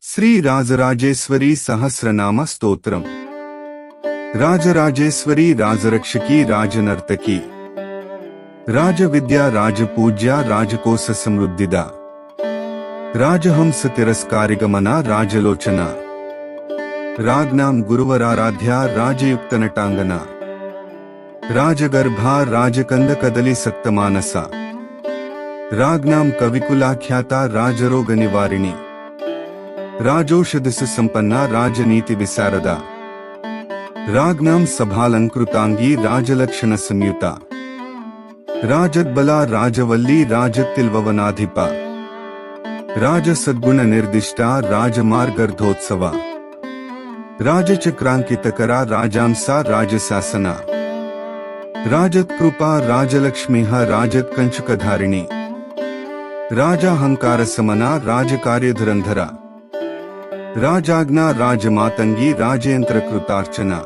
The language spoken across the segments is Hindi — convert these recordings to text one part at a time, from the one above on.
श्री राजराजेश्वरी सहस्रनाम स्तोत्रम। राजराजेश्वरी राजरक्षकी राजनर्तकी राजविद्या राजपूज्या राजकोश समृद्धिदा राजहंस तिरस्कारिगमना राजलोचना राग्नाम गुरुवराराध्या राजयुक्तनटांगना राजगर्भा राजकंदकदली सक्तमानसा राग्नाम कविकुलाख्याता राजरोग निवारिणी राजौषधस संपन्ना राजनीति विशारदा राग्नाम सभालंकृतांगी राजलक्षण संयुता राजद्बला राजवल्ली राजतिल्ववनाधिपा राजसद्गुण निर्दिष्टा राजमार्गर्धोत्सवा राजचक्रांकितकरा राजांसा राजशासना राजत्कृपा राजलक्ष्मीः राजत्कंचुकधारिणी राजाहंकारसमना राजकार्यधुरंधरा राजाज्ञा राजमातंगी राजेन्द्र कृतार्चना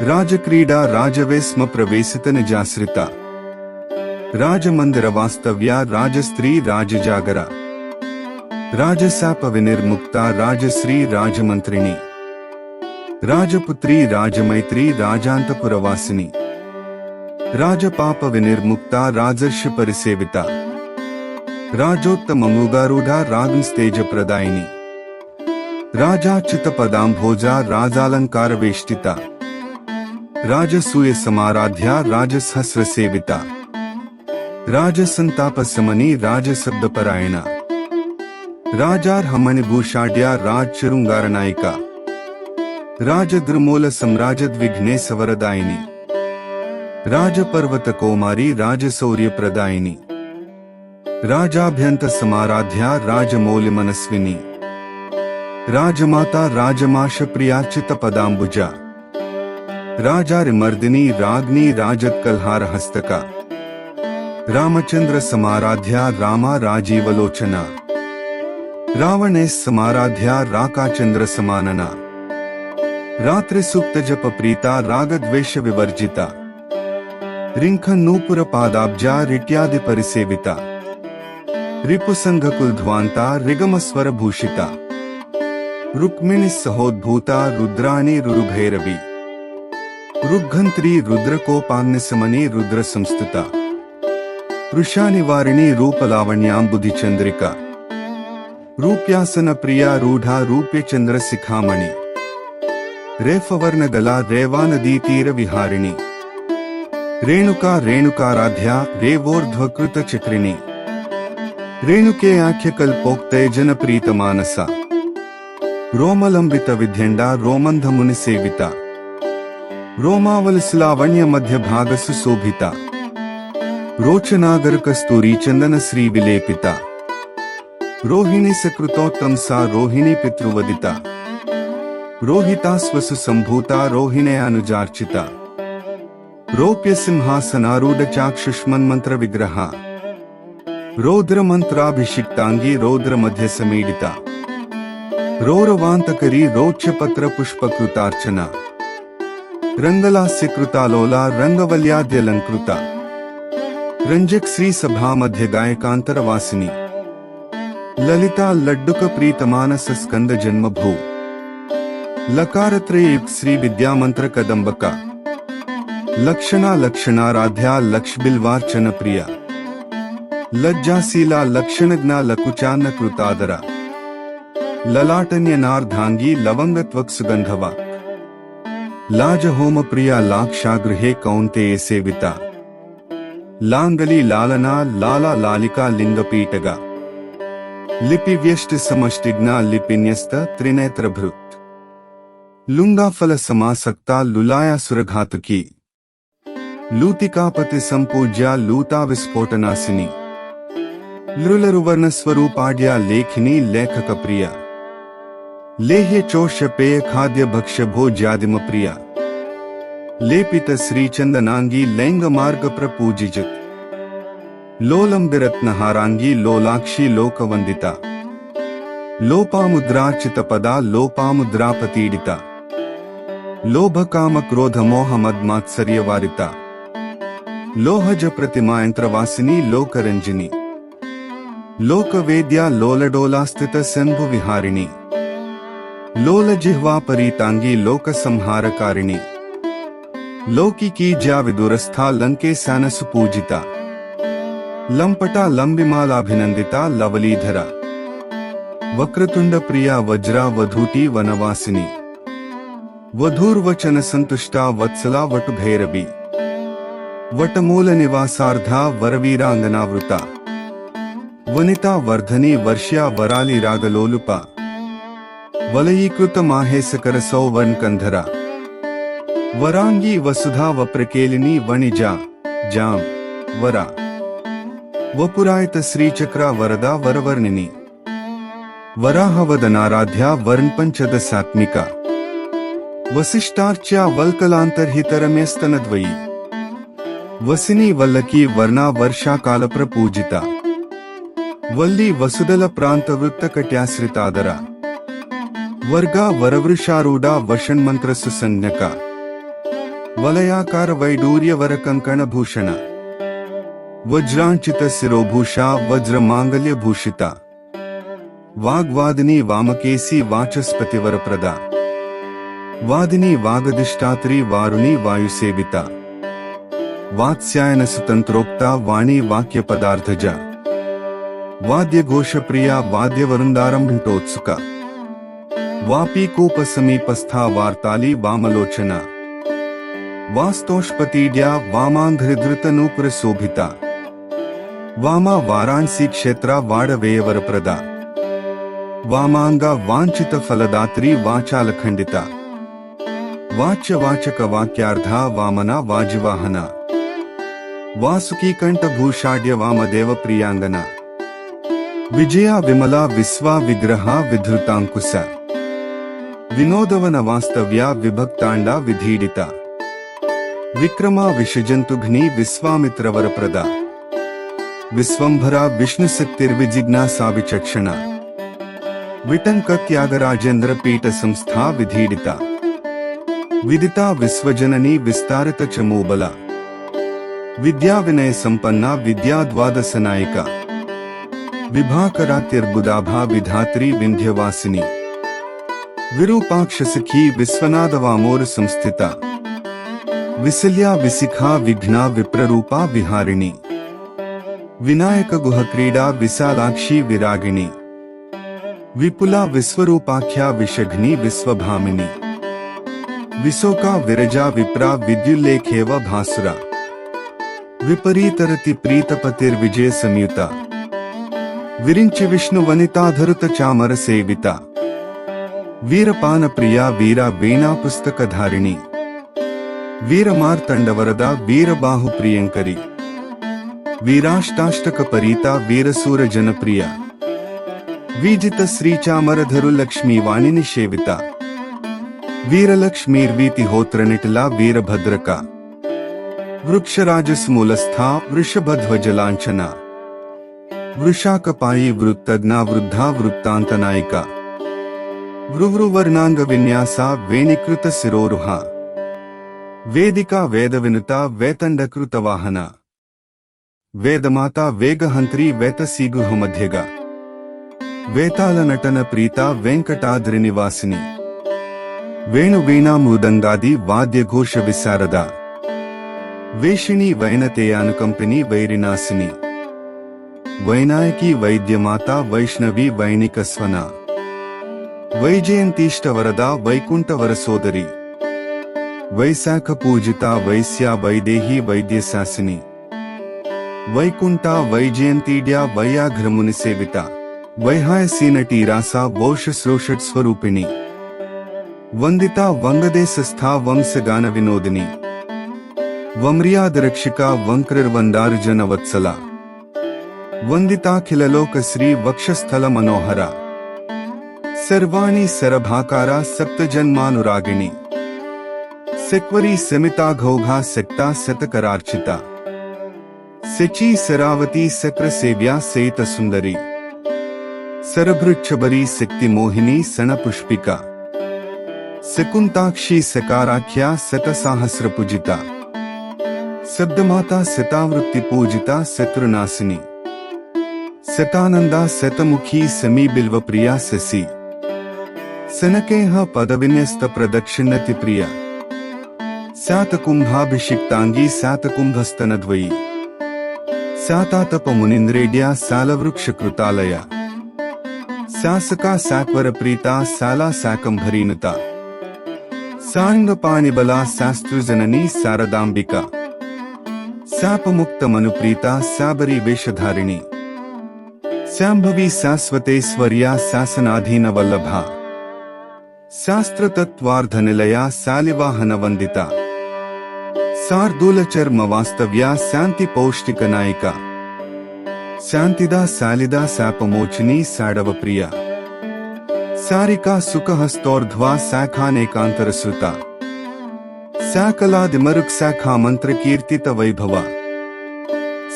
राजक्रीडा राजवेस्म प्रवेशित निजाश्रिता राजमंदिर वास्तव्या राजस्त्री राजजागरा राजसाप विनिर्मुक्ता राजश्री राजमंत्रिणी राजपुत्री राजमैत्री राजांतपुरवासिनी राजपाप विनिर्मुक्ता राजर्षि परिसेविता राजोत्तममुगारूढ़ा रागंस्तेज प्रदायिनी राजाच्युत पदाम्भोजा राजालंकार वेष्टिता राजसूय समाराध्या राजसहस्र सेविता राजसंताप समनी राजशब्दपरायणा राजार्हमणिभूषाढ्या राजचरुंगारनायिका राजद्रुमूल सम्राजद्विघ्ने सवरदायिनी राजपर्वत कौमारी राजशौर्य प्रदायिनी राजाभ्यंत समाराध्या राजमौल्य मनस्विनी राजमाता राजमाश प्रियाचित पदाम्बुजा राजारिमर्दिनी राग्नी राजत्कल्हार हस्तका रामचंद्र समाराध्या रामा राजीवलोचना रावणेश समाराध्या राकाचंद्र समानना रात्रि सुक्त जप प्रीता रागद्वेष विवर्जिता रिंखन नूपुर पादाब्जा रिट्यादि परिसेविता रिपुसंघ कुलध्वांता रिगमस्वर भूषिता रुक्मिणी सहोद्भूता रुद्राणी रुरुभैरवी रुग्घंत्री रुद्रकोपाग्निसमनी रुद्र संस्तुता वृषानिवारिणी रूपलावण्याम्बुधि चंद्रिका रूप्यासन प्रिया रूढ़ा रूप्य चंद्र शिखामणि रेफवर्ण गला रेवानदी तीर विहारिणी रेणुका रेणुकाराध्या रेवोर्ध्वकृत चक्रिणी रेणुके आख्य कल्पोक्ते जन प्रीत मानसा रोमलंबित विध्यंडा रोमंध मुनि सेविता रोमावलसलावण्य मध्य भाग सुशोभिता रोचनागर कस्तूरी चंदन श्री विलेपिता रोहिणी सकृतोत्तम सा रोहिणी पितृवदिता रोहिता स्वसु संभूता रोहिणे अनुजार्चिता रोप्य सिंहासनारूढ़ चाक्षुष्मन्मंत्र विग्रहा रौद्र मंत्राभिषिक्तांगी रौद्र मध्य समीडिता रोरवांतकरी रोच्य पत्र पुष्पकृतार्चना रंगलास्य कृतालोला रंगवल्याद्यलंकृता रंजक श्री सभा मध्य गायकांतरवासिनी ललिता लड्डुक प्रीतमानस स्कंद जन्म भू लकारत्रयुक्त श्री विद्यामंत्र कदंबका लक्षणा लक्षणाराध्या लक्षबिल्वार्चन प्रिया लज्जाशीला लक्षणज्ञा लकुचान्न कृतादरा ललाटन्य नार्धांगी लवंगत्वक सुगंधवा लाज होम प्रिया लाक्षागृहे कौन्तेय सेविता लांगली लालना लाला लालिका लिंगपीठगा लिपि व्यष्ट समष्टिग्ना लिपिन्यस्त त्रिनेत्रभृत लुंगाफल समासक्ता लुलाया सुरघातुकी लूतिकापति संपूज्या लूता विस्फोटनासिनी लृलरुवर्ण स्वरूपाढ्या लेखिनी लेखक प्रिया लेह्य चोष्य पेय खाद्य भक्ष्य भोज्यादिम प्रिया लेपित श्री चंदनांगी लैंग मार्ग प्रपूजिजत लोलंबिरत्नहारांगी लोलाक्षी लोकवंदिता लोपामुद्रार्चित पदा लोपामुद्रापतीडिता लोभ काम क्रोध मोह मद मात्सर्य वारिता लोहज प्रतिमा यंत्रवासिनी लोकरंजिनी लोकवेद्या लोलडोला स्थित शंभु विहारिणी लोल जिह्वा परितांगी लोक संहारकारिणी लौकिकी ज्या विदुरस्था लंके सानसु पूजिता लंपटा लंबिमालाभिनंदिता लवलीधरा वक्रतुंड प्रिया वज्रा वधूटी वनवासिनी वधूर्वचन संतुष्टा वत्सला वटुभैरवी वटमूल निवासार्धा वरवीरांगनावृता वनिता वर्धनी वर्ष्या वराली रागलोलुपा वलयीकृत माहेशकर सौवर्ण कंधरा वरांगी वसुधा वप्रकेलिनी वणिजा जाम वरा वपुरायत श्रीचक्रा वरदा वरवर्णिनी वराहवदनाराध्या वर्णपंचदशात्मिका वसिष्ठार्च्या वल्कलांतर्हितरम्यस्तनद्वयी वसिनी वल्लकी वर्णा वर्षा काल प्रपूजिता वल्ली वसुदल प्रांत वृत्तकट्याश्रितादरा वर्गा वरवृषारूढ़ा वषण्मंत्र सुसंज्ञका वलयाकार वैडूर्य वर कंकण भूषण वज्रांचित शिरोभूषा वज्र मांगल्य भूषिता वाग्वादिनी वामकेसी वाचस्पति वरप्रदा वादिनी वागदिष्टात्री वारुणी वायुसेविता वात्स्यायन सुतंत्रोक्ता वाणी वाक्य पदार्थजा वाद्य घोष प्रिया वाद्य वरुंदारंभटोत्सुका वापी कूप समीपस्था वार्ताली वामलोचना वास्तोष्पतीड्या वामांघ्रिधृतनूपुर शोभिता वामा वाराणसी क्षेत्रा वाडवेयवरप्रदा वामांगा वांछित फलदात्री वाचालखंडिता वाच्य वाचक वाक्यार्धा वामना वाजिवाहना वासुकी कंठभूषाढ्य वामदेव प्रियांगना विजया विमला विश्वा विग्रहा विधृतांकुशा विनोदवन वास्तव्या विभक्तांडा विधीडिता विक्रमा विषजंतुघ्नी विश्वामित्रवरप्रदा विश्वंभरा विष्णुशक्तिर्विजिज्ञासा विचक्षणा विटंक त्यागराजेंद्र पीठ संस्था विधीडिता विदिता विश्वजननी विस्तारित चमोबला विद्या विनय संपन्ना विद्या द्वादश नायिका विभाकरात्यर्बुदाभा विधात्री विंध्यवासिनी विरूपाक्ष सखी विश्वनाद वामोर संस्थिता विसल्या विशिखा विघ्ना विप्ररूपा विहारिणी विनायक गुह क्रीडा विशालाक्षी विरागिणी विपुला विश्वरूपाख्या विषघ्नी विश्वभामिनी विशोका विरजा विप्रा विद्युल्लेखेव भासुरा विपरीतरति प्रीतपतिर्विजय संयुता विरिंच विष्णु वनिताधरुत चामर सेविता वीरपान प्रिया वीरा वीणा पुस्तकधारिणी वीरमार्तंडवरदा वीरबाहु प्रियंकरी वीराष्टाष्टक परीता वीरसूर जनप्रिया विजित श्रीचामरधरु लक्ष्मी वाणिनि सेविता वीरलक्ष्मीर्वीति होत्र निटला वीरभद्रका वृक्षराजस्मूलस्था वृषभध्वजलांछना वृषाकपायी वृत्तज्ञा वृद्धा वृत्तांतनायिका वृवृवर्णांग विन्यासा वेणीकृत शिरोरुहा वेदिका वेदविनुता वेतंडकृत वाहना वेदमाता वेगहंत्री वेतसीगुह मध्यगा वेताल नटन प्रीता वेंकटाद्रिनिवासिनी वेणुवीणा मृदंगादि वाद्य घोष विशारदा वेशिनी वैनतेयानुकंपिनी वैरिनाशिनी वैनायकी वैद्यमाता वैष्णवी वैणिकस्वना वैजयंतीष्टवरदा वैकुंठवरसोदरी वैशाख पूजिता वैश्या वैदेही वैद्यशासिनी वैकुंठा वैजयंतीड्या वैयाघ्रमुनिसेविता वैहायसीनटी रासा वोष श्रोषट स्वरूपिणी वंदिता वंगदेशस्था वंशगान विनोदिनी वम्रियादरक्षिका वंकृर्वंदार्जन वत्सला वंदिताखिललोक श्री वक्षस्थल मनोहरा सर्वाणी सरभाकारा सप्तजन्मानुरागिणी सेक्वरी समिता घौघा सक्ता शतकरार्चिता सेची सरावती सक्र सेव्या सेत सुंदरी सरभृच्छबरी शक्ति मोहिनी सन पुष्पिका శకుంతాక్షి సకారాఖ్యా శతసాహస్రపూజిత శబ్దమాతా శతావృత్తి పూజిత శత్రునాశిని శతానంద శతముఖీ సమీబిల్వప్రియా శశి శనకేహ పదవిన్యస్త ప్రదక్షిణతి ప్రియ శాతకుంభాభిషిక్తాంగీ శాతకుంభస్తనద్వయీ శాతాతప మునింద్రేడ్యా శాలవృక్షకృతాలయ శాసకా శాక్వర ప్రీతా శాలా శాకంభరీనుత సాంగపాణిబలా శాస్త్రుజననీ శారదాంబిక శాపముక్తమనుప్రీతా శాబరీ వేషధారిణి శాంభవి శాశ్వతేశ్వర్యా శాసనాధీన వల్లభ శాస్త్రతత్వార్ధనిలయా శాలివాహన వందిత శార్దూలచర్మ వాస్తవ్యా శాంతి పౌష్టిక నాయిక శాంతిదా శాలిదా శాపమోచిని శాడవ ప్రియ శారికా సుఖహస్తోర్ధ్వా శాఖానేకాంతరసుత శాకలాదిమరుక్ శాఖా మంత్ర కీర్తిత వైభవ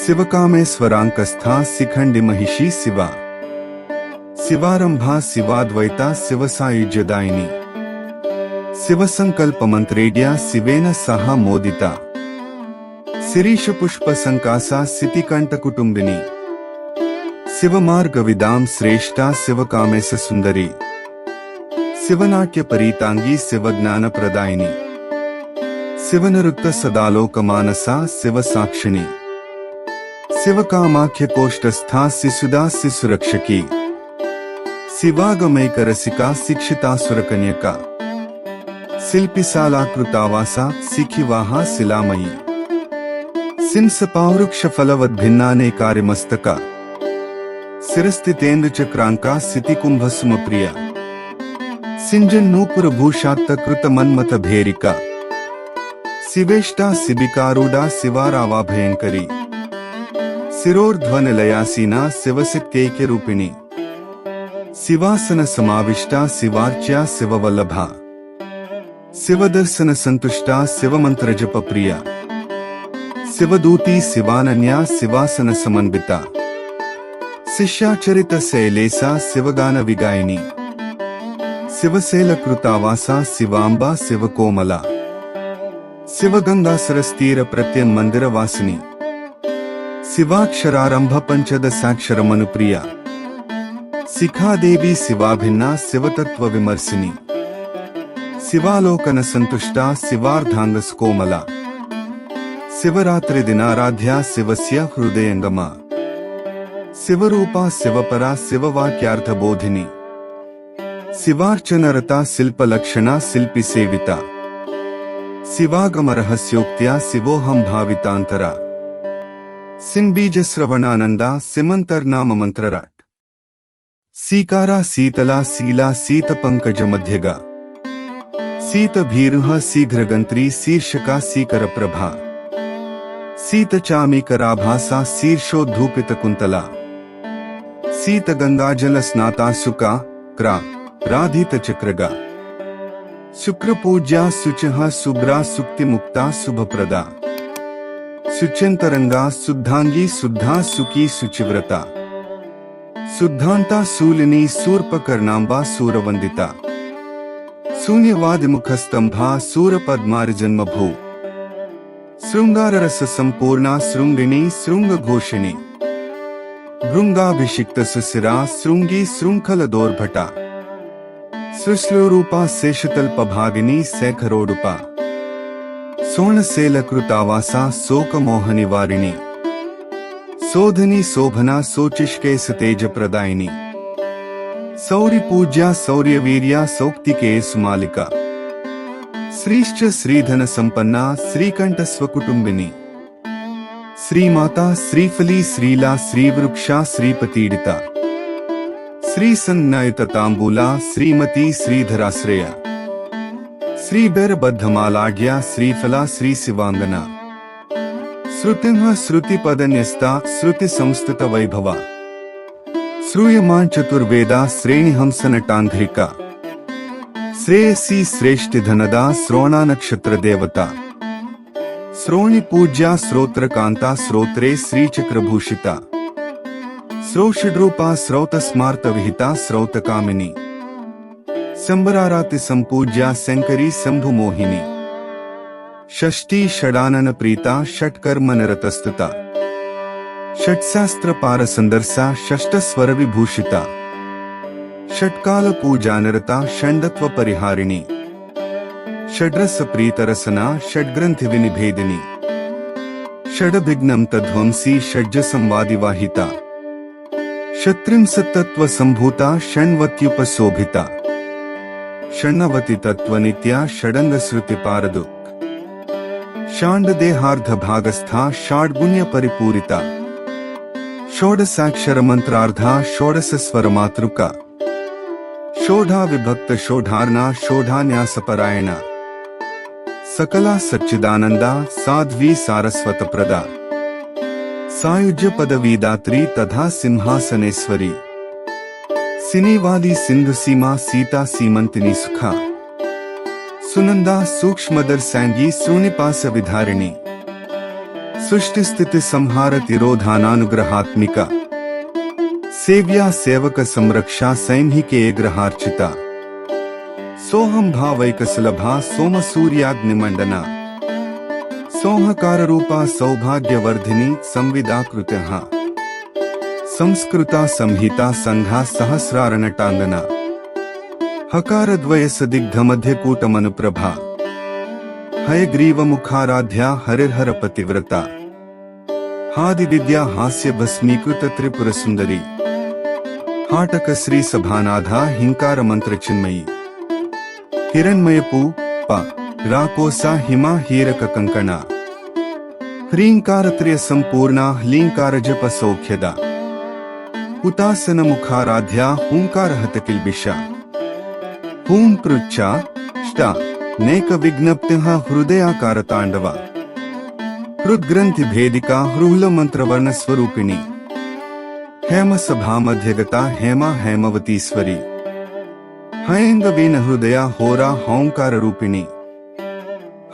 శివకామేశ్వరాంకస్థా శిఖండి మహిషి శివ శివారంభా శివాద్వైత శివసాయుజ్యదాయిని శివసంకల్పమంత్రేడ్యా శివేన సహ మోదిత శిరీష పుష్ప సంకాసా సితికంఠకుటుంబిని శివమార్గవిదాం శ్రేష్టా శివకామేశ సుందరి శివనాట్య పరీతాంగీ శివజ్ఞానప్రదాయిని శివనరుక్త సదాలోకమానసా శివసాక్షిణి శివకామాఖ్య కోష్టస్థా శిశుదా శిశురక్షకి శివాగమైకరసికా శిక్షితాసురకన్యక శిల్పిశాలాకృతావాసా శిఖివాహ శిలామయీ సింసపావృక్షఫలవద్భిన్నానేకారిమస్తక శిరస్థితేంద్రచక్రాంకా సితికుంభసుమప్రియ సింజన్నూపురభూషాత్తకృతమన్మత భేరిక శివేష్టా శిబికారూఢా శివారావాభయంకరీ శిరోర్ధ్వనిలయాసీనా శివశక్త్యైక్యరూపిణి శివాసన సమావిష్టా శివార్చ్యా శివవల్లభ శివదర్శన సంతుష్టా శివమంత్రజప ప్రియ శివదూతీ శివానన్యా శివాసన సమన్విత శిష్యాచరిత శైలేసా శివగాన విగాయిని శివశైలకృతావాసా శివాంబా శివకోమల శివగంగాసరస్తీర ప్రత్యన్మందిరవాసిని శివాక్షరారంభ పంచదశాక్షరమనుప్రియ శిఖాదేవి శివాభిన్నా శివతత్వ విమర్శిని శివాలోకన సంతుష్టా శివార్ధాంగస్కోమల శివరాత్రి దినారాధ్యా శివస్య హృదయంగమ శివరూపా శివపరా శివవాక్యార్థబోధిని శివార్చనరతా శిల్పలక్షణా శిల్పి సేవిత శివాగమరహస్యోక్త్యా శివోహం భావితాంతర సింబీజశ్రవణానందా సిమంతర్నామమంత్రరాట్ సీకారా శీతలా శీలా శీతపంకజమధ్యగా శీతభీరుహ శీఘ్రగంత్రీ శీర్షకా శీకరప్రభా శీతచామీకరాభాసా శీర్షోద్ధూపితకుంతల శీతగంగాజలస్నాతా శుకా క్రా రాధితచక్రగా శుక్రపూజ్యా శుచః శుభ్రా సుక్తిముక్తా శుభప్రదా శుచ్యంతరంగా శుద్ధాంగీ శుద్ధా సుఖీ శుచివ్రత శుద్ధాంతా శూలిని శూర్పకర్ణాంబా శూరవందిత శూన్యవాదిముఖస్తంభా శూరపద్మారిజన్మభూ శృంగారరస సంపూర్ణా శృంగిణి శృంగఘోషిణి భృంగాభిషిక్త సుశిరా శృంగి శృంఖలదోర్భట సృశ్లూరూపా శేషతల్పభాగిని శేఖరోడుపా సోణశేలకృతావాసా శోకమోహనివారిణి శోధని శోభనా శోచిష్కేశతేజప్రదాయిని శౌరిపూజ్యా శౌర్యవీర్యా సౌక్తికే సుమాలిక శ్రీశ్చ శ్రీధన సంపన్నా శ్రీకంఠస్వకుటుంబిని శ్రీమాతా శ్రీఫలీ శ్రీలా శ్రీవృక్షా శ్రీపతీడిత శ్రీసన్నయుత తాంబూలా శ్రీమతి శ్రీధరాశ్రయ శ్రీబెరబద్ధమాలాఢ్యా శ్రీఫలా శ్రీశివాంగన శృతింహ శృతిపదన్యస్తా శృతి సంస్థిత వైభవ శ్రూయమాన్ చతుర్వేదా శ్రేణిహంసనటాంధ్రిక శ్రేయసీ శ్రేష్ఠిధనదా శ్రోణానక్షత్ర దేవత శ్రోణి పూజ్యా శ్రోత్రకాంతా శ్రోత్రే శ్రీచక్రభూషిత శ్రోషడ్రూపా శ్రౌతస్మార్త విహితా శ్రౌతకామిని शंबराराति संपूज्या शंकरी शंभु मोहिनी षष्ठी षडानन प्रीता षट्कर्म निरतस्तुता षट्शास्त्र पारसंदर्शा षष्ठ स्वर विभूषिता षट्काल पूजा निरता षण्डत्व परिहारिणी षड्रस प्रीतरसना षड्ग्रंथि विनिभेदिनी षडभिघ्नं तध्वंसी षड्ज संवादिवाहिता षट्त्रिंशत्तत्व संभूता षण्वत्युपशोभिता षण्णवति तत्व नित्या षडंग श्रुति पारदुक षाण्ड देहार्ध भागस्था षाड्गुण्य परिपूरिता षोडशाक्षर मंत्रार्धा षोडश स्वर मातृका षोढा विभक्त षोढार्णा षोढान्यास परायणा सकला सच्चिदानंदा साध्वी सारस्वत प्रदा सायुज्य पदवीदात्री तथा सिंहासनेश्वरी सिनीवाली सिंधु सीमा सीता सीमंतिनी सुखा सुनंदा सूक्ष्मदर सैंगी सुनिपास विधारिणी सृष्टि स्थिति संहार तिरोधानानुग्रहात्मिका सेव्या सेवक संरक्षा सैन्हिके ग्रहार्चिता सोहम भावैक सुलभा सोम सूर्याग्निमंडना सोहकार रूपा सौभाग्यवर्धिनी संविदाकृतः संस्कृता संहिता संघा सहस्रारणटांगना हकार द्वय सदिग्ध मध्य कूटमनुप्रभा हयग्रीव मुखाराध्या हरिहर पतिव्रता हादि विद्या हास्य भस्मीकृत त्रिपुर सुंदरी हाटक श्री सभानाधा हिंकार मंत्र चिन्मयी हिरण्मयपू प राकोसा हिमा हीरक कंकणा ह्रींकार त्रय संपूर्णा ह्लींकार जप सौख्यदा हुतासन मुखाराध्या हूंकार हतकिल्बिषा हूं पृच्छा ष्टा नेक विज्ञप्तिः हृदयाकार तांडवा हृद्ग्रंथि भेदिका हृहल मंत्र वर्ण स्वरूपिणी हेम सभा मध्यगता हेमा हेमवतीश्वरी हयंग वीन हृदया होरा हौंकार रूपिणी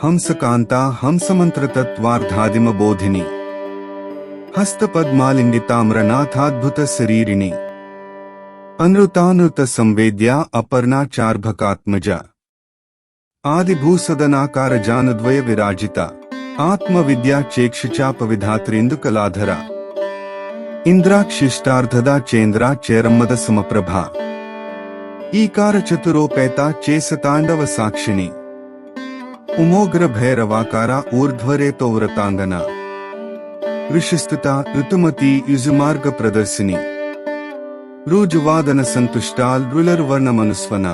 हंसकांता हंसमंत्र तत्वार्धादिम बोधिनी हस्त पद्मालिंगिताम्रनाथाद्भुत शरीरिणी अनृतानृत संवेद्या अपर्णा चार्भकात्मजा आदिभूसदनाकार जानद्वय विराजिता आत्मविद्या चेक्षुचाप विधात्रेन्दुकलाधरा इंद्राक्षिष्टार्धदा चेन्द्रा चेरम्मद समप्रभा ईकार चतुरोपेता चेसतांडव साक्षिणी उमोग्र भैरवाकारा ऊर्ध्वरेतो व्रतांगना ऋषिस्तुता ऋतुमती युजुमार्ग प्रदर्शिनी रुजुवादन संतुष्टाल रुलर वर्ण मनुस्वना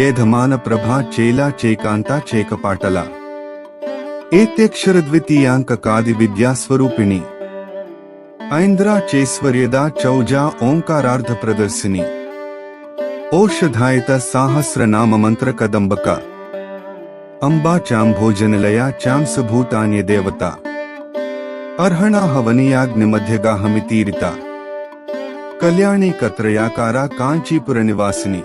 एधमान प्रभा चेला चेकांता चेकपाटला एत्यक्षर द्वितीयांक कादि विद्या स्वरूपिणी ऐन्द्रा चेस्वर्यदा चौजा ओंकारार्ध प्रदर्शिनी औषधायत साहस्र नाम मंत्र कदंबका अंबा चाम भोजनलया चाम सभूतान्य देवता अर्हणा हवनीयाग्नि मध्यगाहमितीरिता कल्याणी कत्रयाकारा कांचीपुर निवासिनी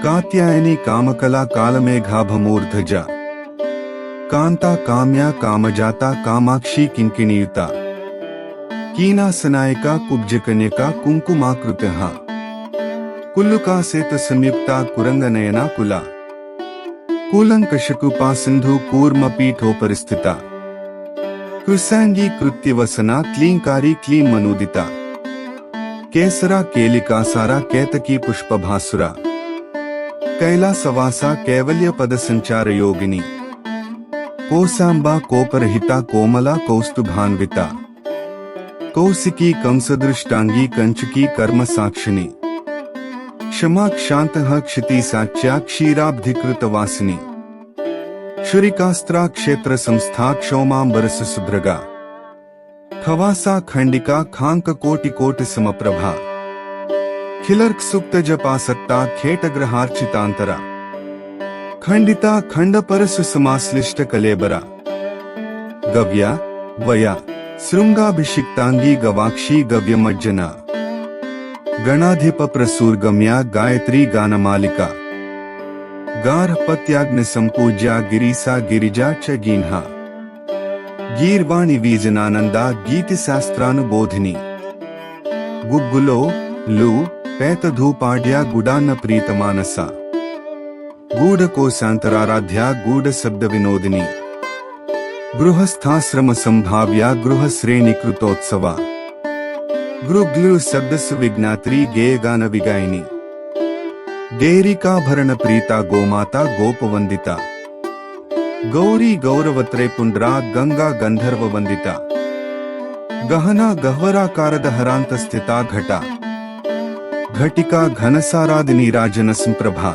कात्यायनी कामकला कालमेघाभमूर्धजा कांता काम्या कामजाता कामाक्षी किंकिणीयुता कीनासनायिका कुब्जकन्यका कुंकुमाकृतः कुल्लुका सेत संयुक्ता कुरंगनयना कुला कूलंकशकुपा सिंधु कूर्म पीठोपरिस्थिता कृसांगी कृत्यवसना क्लींकारी क्लीं मनुदिता केसरा केलिकासारा केतकी पुष्पभासुरा कैलासवासा कैवल्य पद संचार योगिनी कोसांबा कोपरहिता कोमला कौस्तुभान्विता कौशिकी कंसदृष्टांगी कंचकी कर्म साक्षिणी क्षमा क्षांतः क्षिति साच्या क्षीराब्धिकृत वासिनी क्षुरिकास्त्रा क्षेत्र संस्था क्षौमांबर सुभ्रगा खवासा खंडिका खांक कोटि कोटि समप्रभा खिलर्क सुक्त जपासक्ता खेटग्रहार्चितांतरा खंडिता खंड परसु समाश्लिष्ट कलेबरा गव्या वया शृंगाभिषिक्तांगी गवाक्षी गव्यमज्जना गणाधिप प्रसूरगम्या गायत्री गानमालिका गार्हपत्याग्नि संपूज्या गिरीसा गिरिजा च गीन्हा गीर्वाणी वीजनानंदा गीति शास्त्रानुबोधिनी गुग्गुलो लू पैतधूपाढ्या गुडान्न प्रीतमानसा गूढकोशान्तराराध्या गूढशब्दविनोदिनी गृहस्थाश्रम संभाव्या गृहश्रेणीकृतोत्सवा गृग्लु शब्दसु विज्ञात्री गेयगान विगायिनी गैरिकाभरण प्रीता गोमाता गोपवंदिता गौरी गौरवत्रे पुंड्रा गंगा गंधर्व वंदिता गहना गह्वराकारद हरांत स्थिता घटा घटिका घनसारादिनी राजन संप्रभा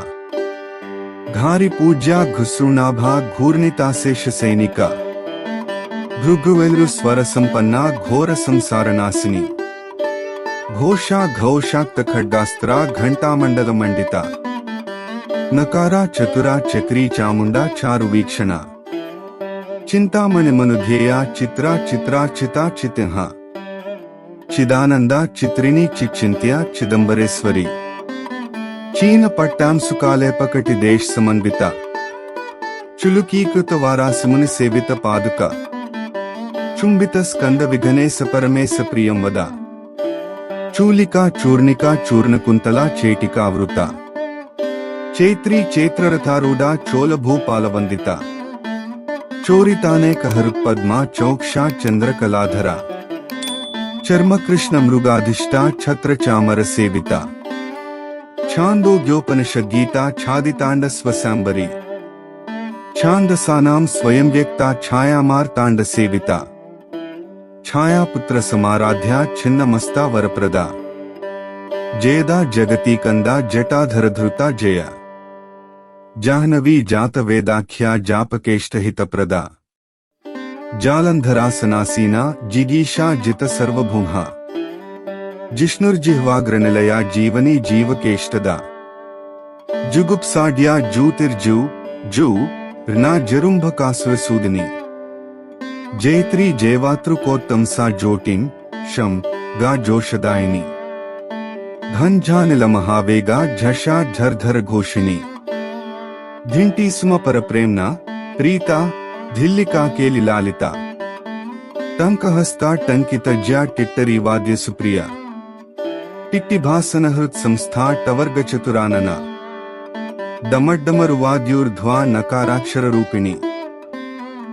घारी पूज्या घुसृणाभा घूर्णिताशेष सैनिका भृगुवेलु स्वर संपन्ना घोर संसार नासिनी घोषा घौषाक्त खड्गास्त्रा घंटामंडल मंडिता नकारा चतुरा चक्री चामुंडा चारु वीक्षणा चिंतामणि मनुध्येया चित्रा चित्रा चिता चितिहा चिदानंदा चित्रिणी चिचिंत्या चिदंबरेश्वरी चीन पट्टां सुकाले पकटि देश समन्विता चुलुकीकृत वारासमुनि सेवित पादुका चुंबित स्कंद विघनेश परमेश प्रियं वदा चूलिका चूर्णिका चूर्ण कुंतला चेटिका वृता चैत्री चैत्ररथारूढ़ा चोल भूपाल वंदिता चोरिताने कहरुत्पद्मा चौक्षा चंद्रकलाधरा चर्म कृष्ण मृगाधिष्ठा छत्र चामर सेविता छांदोग्योपनिषद गीता छादितांड स्वसंबरी छांदसानां स्वयं व्यक्ता छायामार्तांड सेविता छाया पुत्र समाराध्या छिन्नमस्ता वरप्रदा जयदा जगती कंदा जटाधर धृता जया जाह्नवी जात वेदाख्या जापकेष्ट हितप्रदा जालंधरासनासीना जिगीषा जित सर्वभूहा जिष्णुर्जिह्वाग्रनिलया जीवनी जीवकेष्टदा जुगुप्साढ्या जूतिर्जू जू ऋना जरुंभकासुरसूदिनी जैत्री जयवातृकोत्तंसा जोटिं शम गा जोशदायिनी घनझानिल महावेगा झषा झरधर घोषिणी धिंटी सुम पर प्रेमना प्रीता धिल्लिका केली लालिता टंकहस्ता टंकित ज्या टिट्टरी वाद्य सुप्रिया टिट्टिभासन हृत संस्था टवर्ग चतुरानना डमड्डमर वाद्योर्ध्वा नकाराक्षर रूपिणी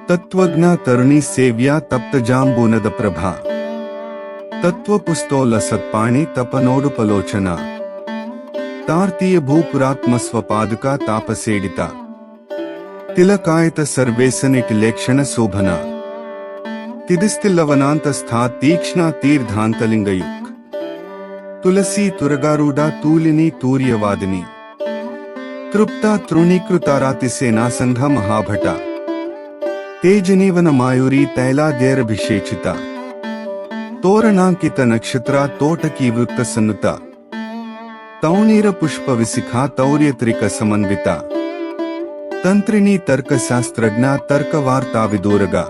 तत्वज्ञा तरुणी सेव्या तप्त जांबूनद प्रभा तत्वपुस्तोल सत्पाणि तपनोडुपलोचना तार्तीय भूपुरात्म स्वपादुका तापसेडिता तिलकायत सर्वेसनिट लेक्षण शोभना तिदिस्तिल्लवनांत स्था तीक्ष्णा तीर्धांतलिंगयुक् तुलसी तुरगारूढ़ा तूलिनी तूर्यवादिनी तृप्ता तृणीकृतारातिसेना संघ महाभटा तेजनीवन मायूरी तैलाद्यैरभिषेचिता तोरणांकित नक्षत्रा तोटकी वृत्त सन्नुता तौणीर पुष्प विशिखा तौर्यत्रिक समन्विता तंत्रिणी तर्क शास्त्रज्ञा तर्क वार्ता विदूरगा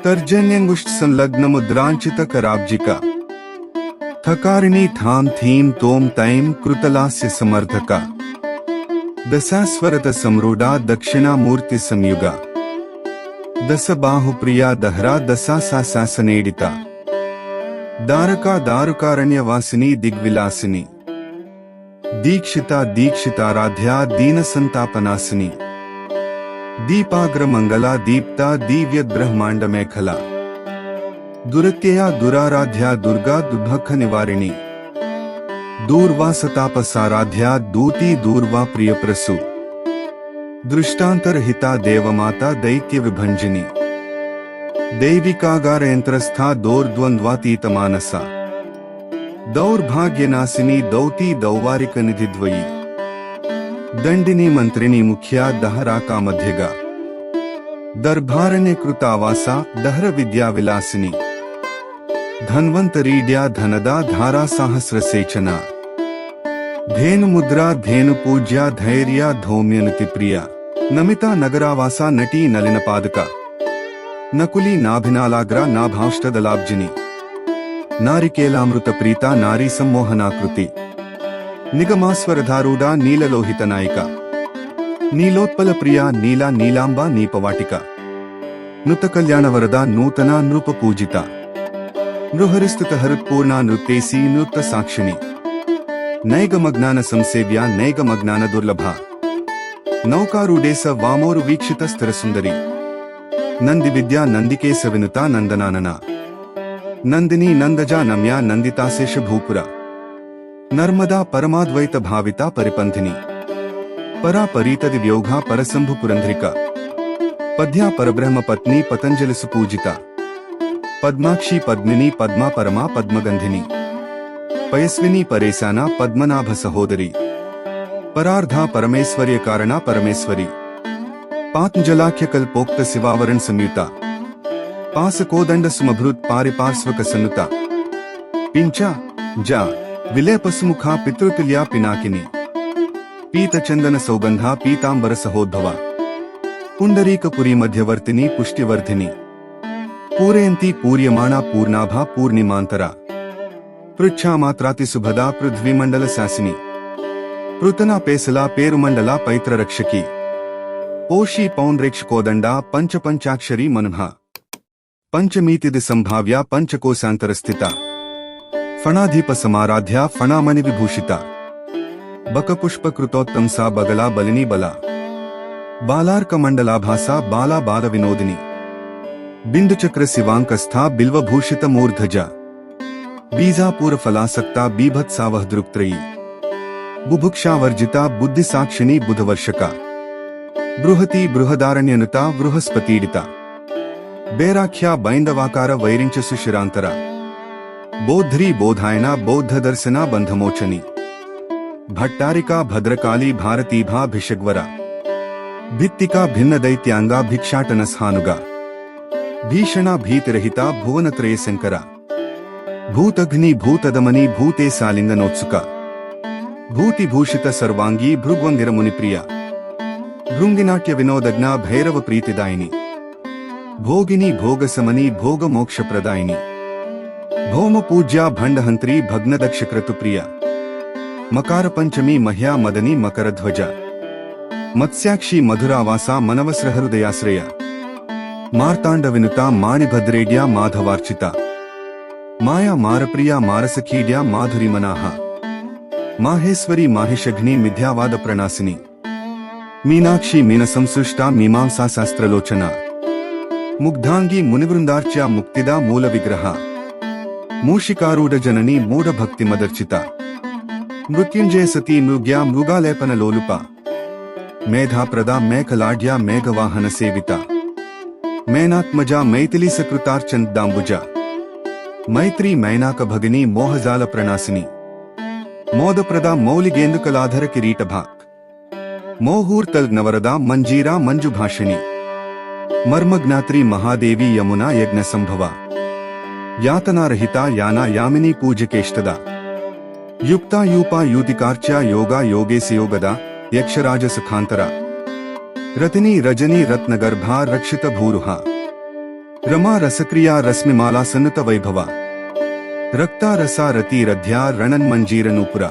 तर्जन्यंगुष्ठ संलग्न मुद्रांचित कराब्जिका थकारिणी थाम थीम तोम तैम कृतलास्य समर्थका दशास्वरत समरूढ़ा दक्षिणा मूर्ति संयुगा दस बाहुप्रिया दहरा दसा सासनेडिता दारका दारुकारण्यवासिनी दिग्विलासिनी दीक्षिता दीक्षिताराध्या दीन संतापनासिनी दीपाग्र मंगला दीप्ता दिव्य ब्रह्मांड मेखला दुरत्यया दुराराध्या दुर्गा दुर्भख निवारिणी दूर्वा सतापसाराध्या दूती दूर्वा प्रिय प्रसु दृष्टांतर हिता देवमाता दैत्य विभंजिनी दैविकागार यंत्रस्था दौर्द्वंद्वातीत मानसा दौर्भाग्यनाशिनी दौती दौवारिक निधिद्वयी दंडिनी मंत्रिणी मुखिया दहराका मध्यगा दर्भारण्य कृतावासा दहर विद्या विलासिनी धन्वंतरीड्या धनदा धारा सहस्र सेचना धेनु मुद्रा धेनु पूज्या धैर्या धौम्यनुति प्रिया नमिता नगरावासा नटी नलिन पादका नकुली नाभिनालाग्रा नाभाष्टदलाब्जिनी नारिकेलामृत प्रीता नारी सम्मोहनाकृति निगमास्वरधारूढ़ा नीललोहित नायिका नीलोत्पल प्रिया नीला नीलांबा नीपवाटिका नुत कल्याण वरदा नूतना नृप पूजिता नृहरिस्तुत हरुत्पूर्णा नृत्येसी नृत्य साक्षिणी ನೈಗಮಜ್ಞಾನ ಸಂಸೇವ್ಯ ನೈಗಮಜ್ಞಾನ ದುರ್ಲಭ ನೌಕಾರೂಢೇಸ ವಾಮೋರು ವೀಕ್ಷಿತ ಸ್ಥಿರಸುಂದರಿ ನಂದಿ ವಿದ್ಯಾ ನಂದಿಕೇಶ ವಿನುತಾ ನಂದನಾನನ ನಂದಿನಿ ನಂದಜಾ ನಮ್ಯ ನಂದಿತಾಶೇಷ ಭೂಪುರ ನರ್ಮದಾ ಪರಮಾದ್ವೈತ ಭಾವಿತಾ ಪರಿಪಂಥಿನಿ ಪರಾ ಪರೀತದಿ ವ್ಯೋಘಾ ಪರಸಂಭು ಪುರಂಧ್ರಿಕ ಪದ್ಯಾ ಪರಬ್ರಹ್ಮ ಪತ್ನಿ ಪತಂಜಲಿ ಸುಪೂಜಿತ ಪದ್ಮಾಕ್ಷಿ ಪದ್ಮಿನಿ ಪದ್ಮಾ ಪರಮಾ ಪದ್ಮಗಂಧಿನಿ ಪಯಸ್ವಿನಿ ಪರೇಸಾನ ಪದ್ಮನಾಭ ಸಹೋದರಿ ಪರಾರ್ಧ ಪರಮೇಶ್ವರ್ಯ ಕಾರಣ ಪರಮೇಶ್ವರಿ ಪಾತ್ಂಜಲಾಖ್ಯ ಕಲ್ಪೋಕ್ತ ಶಿವಾವರಣ ಸಂಯುತ ಪಾಸಕೋದಂಡ ಸುಮಭೃತ್ ಪಾರಿಪಾರ್ಶ್ವಕ ಸನ್ನುತ ಪಿಂಚ ಜ ವಿಲೇಪಸುಮುಖ ಪಿತೃತುಲ್ಯ ಪಿನಾಕಿನಿ ಪೀತಚಂದನ ಸೌಗಂಧ ಪೀತಾಂಬರ ಸಹೋದ್ಭವ ಪುಂಡರೀಕಪುರಿ ಮಧ್ಯವರ್ತಿನಿ ಪುಷ್ಟಿವರ್ಧಿನಿ ಪೂರಯಂತಿ ಪೂರ್ಯಮಾಣ ಪೂರ್ಣಾಭ ಪೂರ್ಣಿಮಾಂತರ ಪೃಚ್ಛಾಮಾತ್ರಾತಿ ಸುಭದಾ ಪೃಥ್ವಿಮಂಡಲ ಶಾಸಿನಿ ಪೃತನಾ ಪೇಸಲ ಪೇರುಮಂಡಲ ಪೈತ್ರರಕ್ಷಕಿ ಪೋಷಿ ಪೌಂಡ್ರೇಕ್ಷ ಕೋದಂಡ ಪಂಚಪಂಚಾಕ್ಷರಿ ಮನ್ಹ ಪಂಚಮೀತಿದಿ ಸಂಭಾವ್ಯ ಪಂಚಕೋಶಾಂತರ ಸ್ಥಿತ ಫಣಾಧೀಪ ಸಮಾರಾಧ್ಯ ಫಣಾಮಣಿ ವಿಭೂಷಿತ ಬಕಪುಷ್ಪ ಕೃತೋತ್ತಂಸ ಬಗಲ ಬಲಿನಿ ಬಲ ಬಾಲಾರ್ಕ ಮಂಡಲಾಭಾಸ ಬಾಲಾ ಬಾಲ ವಿನೋದಿನಿ ಬಿಂದುಚಕ್ರ ಶಿವಾಂಕಸ್ಥ ಬಿಲ್ವಭೂಷಿತ ಮೂರ್ಧಜ ಬೀಜಾಪೂರ ಫಲಾಸಕ್ತ ಬೀಭತ್ಸಾವಹೃಕ್ತ್ರಯಿ ಬುಭುಕ್ಷಾವರ್ಜಿತ ಬುದ್ಧಿಸಾಕ್ಷಿಣಿ ಬುಧವರ್ಷಕ ಬೃಹತಿ ಬೃಹದಾರಣ್ಯನುತ ಬೃಹಸ್ಪತೀಡಿತ ಬೇರಾಖ್ಯ ಬೈಂದವಾಕಾರ ವೈರಿಂಚ ಸುಶಿರಾಂತರ ಬೌದ್ಧರಿ ಬೋಧಾಯನ ಬೌದ್ಧ ದರ್ಶನ ಬಂಧಮೋಚನಿ ಭಟ್ಟಾರಿಕಾ ಭದ್ರಕಾಳಿ ಭಾರತೀಭಾ ಭಿಷಗ್ವರ ಭಿತ್ತಿಕಾ ಭಿನ್ನ ದೈತ್ಯಾಂಗ ಭಿಕ್ಷಾಟನ ಸ್ಹಾನುಗ ಭೀಷಣ ಭೀತಿರಹಿತ ಭುವನತ್ರಯ ಶಂಕರ ಭೂತಘ್ನಿ ಭೂತದಮನಿ ಭೂತೆ ಸಾಲಿಂಗನೋತ್ಸುಕ ಭೂತಿಭೂಷಿತ ಸರ್ವಾಂಗಿ ಭೃಗ್ವಂಗಿರ ಮುನಿಪ್ರಿಯ ಭೃಂಗಿನಾಟ್ಯ ವಿನೋದಜ್ಞ ಭೈರವ ಪ್ರೀತಿದಾಯಿನಿ ಭೋಗಿನಿ ಭೋಗಸಮನಿ ಭೋಗ ಮೋಕ್ಷ ಪ್ರದಾಯಿನಿ ಭೌಮ ಪೂಜ್ಯ ಭಂಡಹಂತ್ರಿ ಭಗ್ನದಕ್ಷ ಕ್ರತುಪ್ರಿಯ ಮಕಾರ ಪಂಚಮಿ ಮಹ್ಯಾ ಮದನಿ ಮಕರಧ್ವಜ ಮತ್ಸ್ಯಾಕ್ಷಿ ಮಧುರಾವಾಸ ಮನವಸ್ರ ಹೃದಯಾಶ್ರಯ ಮಾರ್ತಾಂಡ ವಿನುತ ಮಾಣಿಭದ್ರೇಡ್ಯ ಮಾಧವಾರ್ಚಿತ ಮಾಯಾ ಮಾರಪ್ರಿಯ ಮಾರಸಖೀಡ್ಯ ಮಾಧುರಿ ಮನಾಹ ಮಾಹೇಶ್ವರಿ ಮಾಹಿಷಘ್ನಿ ಮಿಥ್ಯಾವಾದ ಪ್ರಣಾಸಿನಿ ಮೀನಾಕ್ಷಿ ಮೀನಸಂಸೃಷ್ಟ ಮೀಮಾಂಸಾ ಶಾಸ್ತ್ರಲೋಚನ ಮುಗ್ಧಾಂಗಿ ಮುನಿವೃಂದಾರ್ಚ್ಯ ಮುಕ್ತಿದ ಮೂಲ ವಿಗ್ರಹ ಮೂಷಿಕಾರೂಢ ಜನನಿ ಮೂಢ ಭಕ್ತಿ ಮದರ್ಚಿತ ಮೃತ್ಯುಂಜಯ ಸತಿ ಮೃಗ್ಯ ಮೃಗಾಲೇಪನ ಲೋಲುಪ ಮೇಧಾಪ್ರದ ಮೇಘಲಾಢ್ಯ ಮೇಘವಾಹನ ಸೇವಿತ ಮೇನಾತ್ಮಜ ಮೈಥಿಲಿ ಸಕೃತಾರ್ಚಂದಾಂಬುಜ ಮೈತ್ರಿ ಮೈನಾಕ ಭಗಿನಿ ಮೋಹಜಾಲ ಪ್ರಣಾಸಿನಿ ಮೋದಪ್ರದ ಮೌಲಿಗೇಂದುಕಲಾಧರ ಕಿರೀಟಭಾಕ್ ಮೋಹೂರ್ತಲ್ ನವರದ ಮಂಜೀರಾ ಮಂಜುಭಾಷಿಣಿ ಮರ್ಮಜ್ಞಾತ್ರಿ ಮಹಾದೇವಿ ಯಮುನಾ ಯಜ್ಞ ಸಂಭವ ಯಾತನಾರಹಿತ ಯಾನ ಯಾಮಿನಿ ಪೂಜಕೇಷ್ಟದ ಯುಕ್ತಾಯೂಪ ಯೂತಿಕಾರ್ಚ್ಯ ಯೋಗ ಯೋಗೇಶಯೋಗದ ಯಕ್ಷರಾಜ ಸುಖಾಂತರ ರತಿನಿ ರಜನಿ ರತ್ನಗರ್ಭ ರಕ್ಷಿತ ಭೂರುಹ ರಮಾ ರಸಕ್ರಿಯಾ ರಶ್ಮಿಮಾಲಾ ಸನ್ನುತ ವೈಭವ ರಕ್ತಾ ರಸ ರತಿ ರಥ್ಯ ರಣನ್ ಮಂಜೀರ ನೂಪುರ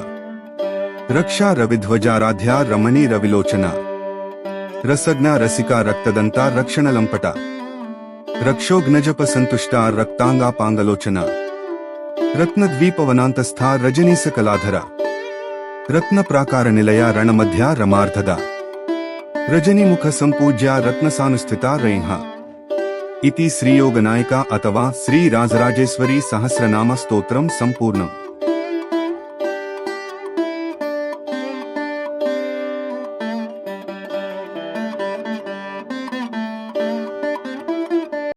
ರಕ್ಷಾ ರವಿಧ್ವಜಾರಾಧ್ಯ ರಮಣಿ ರವಿಲೋಚನ ರಸಜ್ಞ ರಸಿಕಾ ರಕ್ತದಂತ ರಕ್ಷಣ ಲಂಪಟ ರಕ್ಷೋಘ್ನಜಪ ಸಂತುಷ್ಟ ರಕ್ತಾಂಗಾಪಾಂಗಲೋಚನ ರತ್ನದ್ವೀಪವನಾಂತಸ್ಥ ರಜನೀಸ ಕಲಾಧರ ರತ್ನ ಪ್ರಾಕಾರ ನಿಲಯ ರಣಮಧ್ಯ ರಮಾರ್ಧದ ರಜನಿಮುಖ ಸಂಪೂಜ್ಯ ರತ್ನಸಾನುಸ್ಥಿತ ರೈಂಹ इति श्रीयोगनायिका अथवा श्री राजराजेश्वरी सहस्रनाम स्तोत्रम संपूर्णम्।